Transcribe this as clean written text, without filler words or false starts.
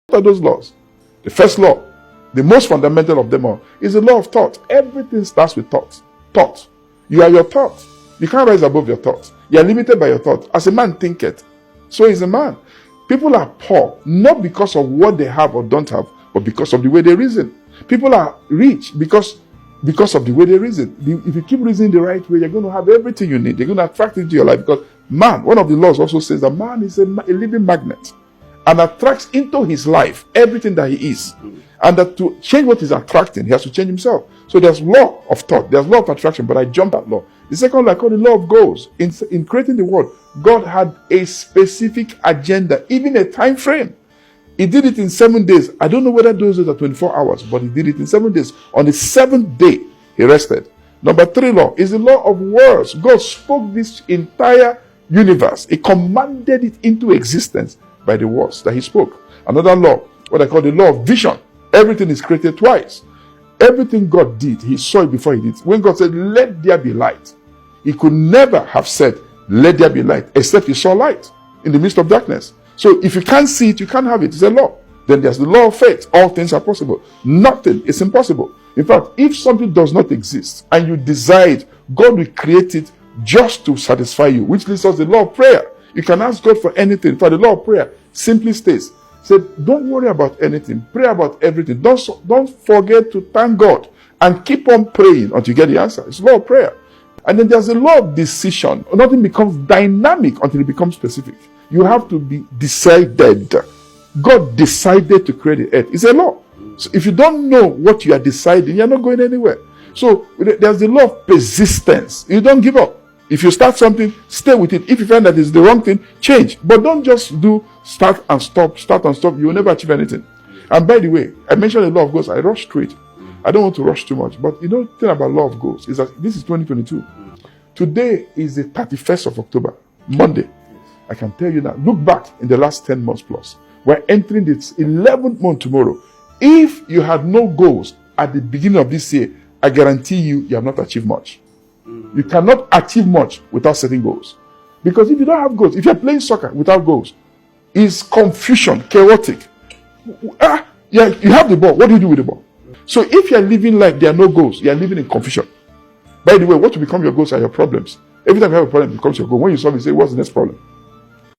What are those laws? The first law, the most fundamental of them all, is the law of thought. Everything starts with thought. Thought. You are your thought. You can't rise above your thoughts. You are limited by your thought. As a man thinketh, so is a man. People are poor, not because of what they have or don't have, but because of the way they reason. People are rich because of the way they reason. If you keep reasoning the right way, you're going to have everything you need. You're going to attract it into your life. Because man, one of the laws also says that man is a living magnet and attracts into his life everything that he is. And that to change what he's attracting, he has to change himself. So there's law of thought, there's law of attraction, but I jumped that law. The second law I call the law of goals. In creating the world, God had a specific agenda, even a time frame. He did it in 7 days. I don't know whether those days are 24 hours, but he did it in 7 days. On the seventh day, he rested. Number 3 law is the law of words. God spoke this entire universe. He commanded it into existence by the words that he spoke. Another law, what I call the law of vision. Everything is created twice. Everything God did, he saw it before he did. When God said, let there be light, he could never have said, let there be light, except he saw light in the midst of darkness. So if you can't see it, you can't have it. It's a law. Then there's the law of faith. All things are possible. Nothing is impossible. In fact, if something does not exist and you desire it, God will create it just to satisfy you, which leads us to the law of prayer. You can ask God for anything. In fact, the law of prayer simply states, don't worry about anything. Pray about everything. Don't forget to thank God and keep on praying until you get the answer. It's the law of prayer. And then there's a law of decision. Nothing becomes dynamic until it becomes specific. You have to be decided. God decided to create the earth. It's a law. So if you don't know what you are deciding, you're not going anywhere. So there's the law of persistence. You don't give up. If you start something, stay with it. If you find that it's the wrong thing, change. But don't just do start and stop. You will never achieve anything. And by the way, I mentioned the law of goals. I rushed through it. I don't want to rush too much. But the thing about law of goals is that this is 2022. Today is the 31st of October, Monday. I can tell you now, look back in the last 10 months plus. We're entering this 11th month tomorrow. If you had no goals at the beginning of this year, I guarantee you have not achieved much. You cannot achieve much without setting goals. Because if you don't have goals, if you're playing soccer without goals, it's confusion, chaotic. You have the ball. What do you do with the ball? So if you're living like there are no goals, you're living in confusion. By the way, what will become your goals are your problems. Every time you have a problem, it becomes your goal. When you solve it, you say, what's the next problem?